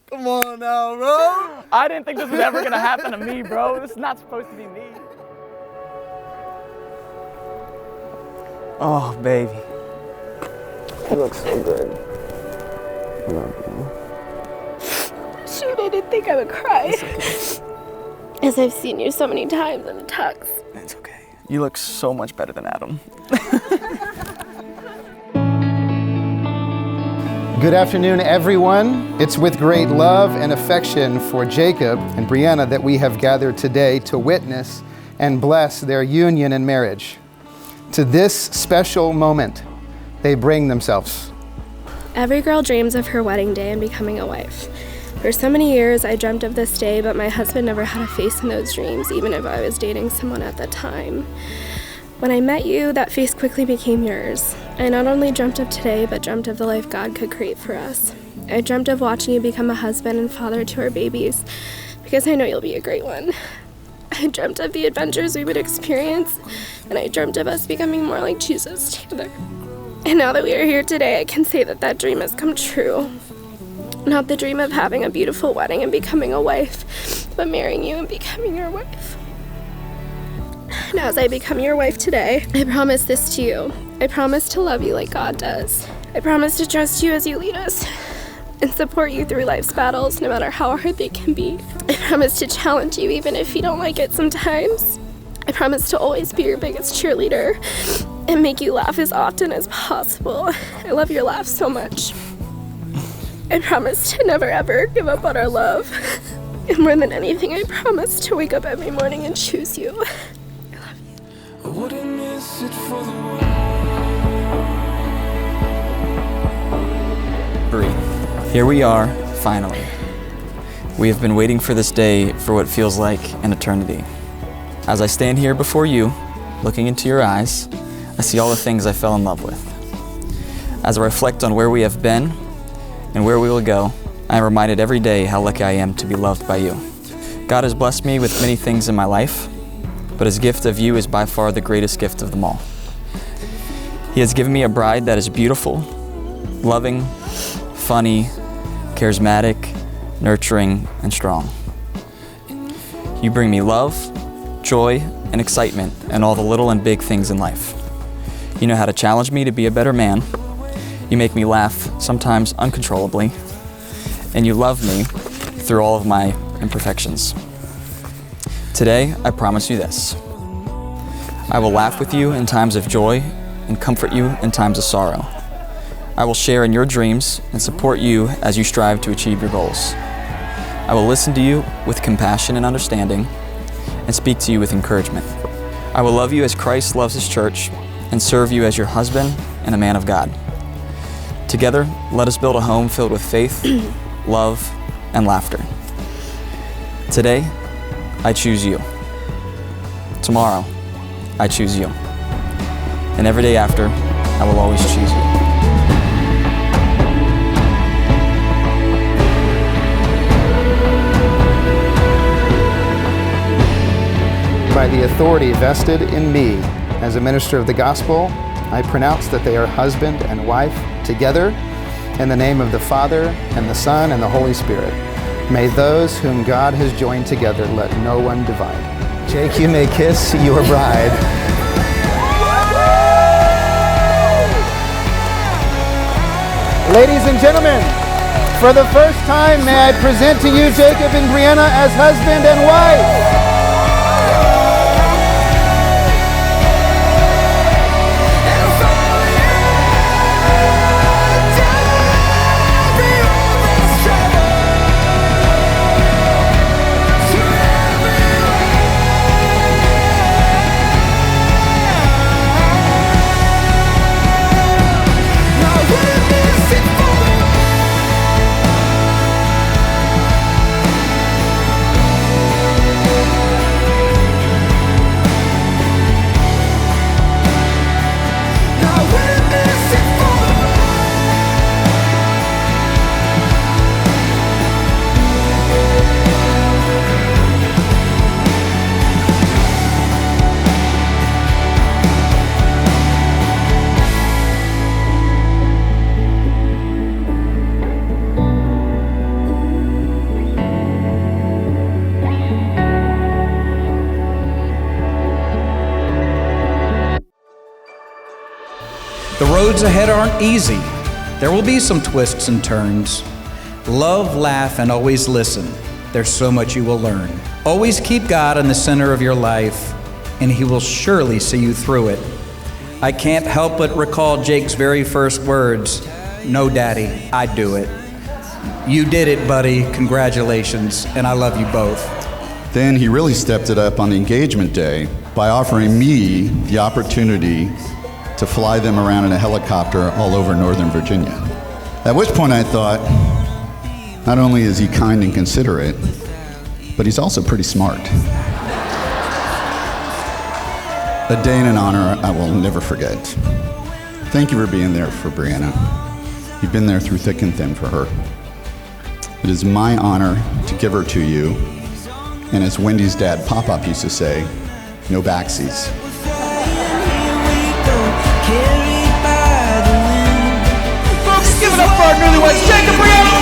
Come on now, bro. I didn't think this was ever gonna happen to me, bro. This is not supposed to be me. Oh, baby. You look so good. I love you. Shoot, I didn't think I would cry. As I've seen you so many times in the tux. It's okay. You look so much better than Adam. Good afternoon, everyone. It's with great love and affection for Jacob and Brianna that we have gathered today to witness and bless their union and marriage. To this special moment, they bring themselves. Every girl dreams of her wedding day and becoming a wife. For so many years, I dreamt of this day, but my husband never had a face in those dreams, even if I was dating someone at the time. When I met you, that face quickly became yours. I not only dreamt of today, but dreamt of the life God could create for us. I dreamt of watching you become a husband and father to our babies, because I know you'll be a great one. I dreamt of the adventures we would experience, and I dreamt of us becoming more like Jesus together. And now that we are here today, I can say that that dream has come true. Not the dream of having a beautiful wedding and becoming a wife, but marrying you and becoming your wife. And as I become your wife today, I promise this to you. I promise to love you like God does. I promise to trust you as you lead us and support you through life's battles, no matter how hard they can be. I promise to challenge you even if you don't like it sometimes. I promise to always be your biggest cheerleader and make you laugh as often as possible. I love your laugh so much. I promise to never ever give up on our love. And more than anything, I promise to wake up every morning and choose you. I love you. I wouldn't miss it for the world. Bree, here we are, finally. We have been waiting for this day for what feels like an eternity. As I stand here before you, looking into your eyes, I see all the things I fell in love with. As I reflect on where we have been and where we will go, I am reminded every day how lucky I am to be loved by you. God has blessed me with many things in my life, but his gift of you is by far the greatest gift of them all. He has given me a bride that is beautiful, loving, funny, charismatic, nurturing, and strong. You bring me love, joy, and excitement in all the little and big things in life. You know how to challenge me to be a better man. You make me laugh, sometimes uncontrollably, and you love me through all of my imperfections. Today, I promise you this. I will laugh with you in times of joy and comfort you in times of sorrow. I will share in your dreams and support you as you strive to achieve your goals. I will listen to you with compassion and understanding and speak to you with encouragement. I will love you as Christ loves his church and serve you as your husband and a man of God. Together, let us build a home filled with faith, love, and laughter. Today, I choose you. Tomorrow, I choose you. And every day after, I will always choose you. By the authority vested in me as a minister of the gospel, I pronounce that they are husband and wife together in the name of the Father and the Son and the Holy Spirit. May those whom God has joined together let no one divide. Jake, you may kiss your bride. Ladies and gentlemen, for the first time, may I present to you Jacob and Brianna as husband and wife. roads ahead aren't easy. There will be some twists and turns. Love, laugh, and always listen. There's so much you will learn. Always keep God in the center of your life, and He will surely see you through it. I can't help but recall Jake's very first words, "No, Daddy, I do it." You did it, buddy. Congratulations, and I love you both. Then he really stepped it up on the engagement day by offering me the opportunity to fly them around in a helicopter all over Northern Virginia. At which point I thought, not only is he kind and considerate, but he's also pretty smart. A day and an honor I will never forget. Thank you for being there for Brianna. You've been there through thick and thin for her. It is my honor to give her to you, and as Wendy's dad, Pop-Up, used to say, no backsies. Folks, give it up for our newlyweds, Jake and Brianna!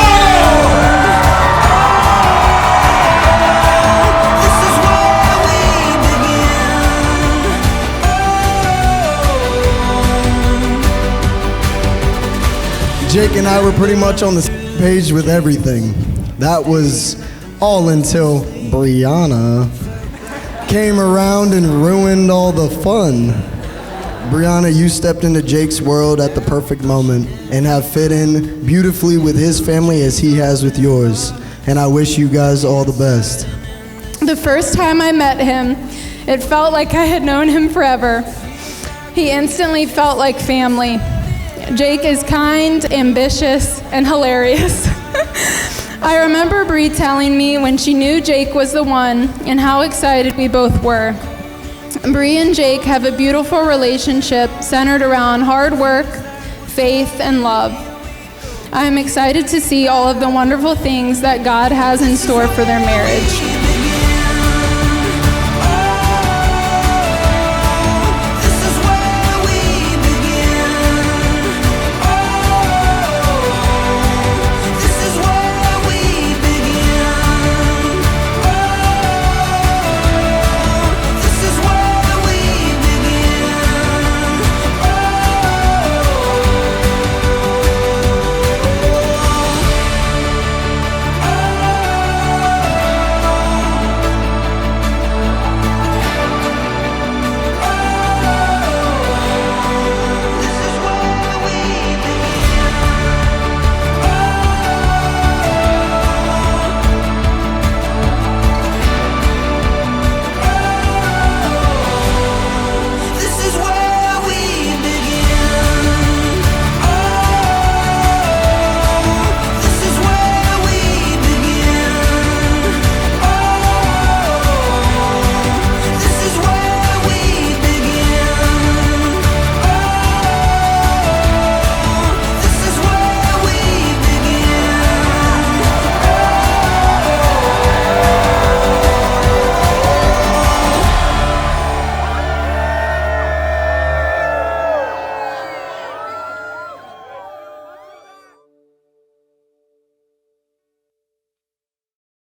Jake and I were pretty much on the same page with everything. That was all until Brianna came around and ruined all the fun. Brianna, you stepped into Jake's world at the perfect moment and have fit in beautifully with his family as he has with yours. And I wish you guys all the best. The first time I met him, it felt like I had known him forever. He instantly felt like family. Jake is kind, ambitious, and hilarious. I remember Bree telling me when she knew Jake was the one and how excited we both were. Bree and Jake have a beautiful relationship centered around hard work, faith, and love. I am excited to see all of the wonderful things that God has in store for their marriage.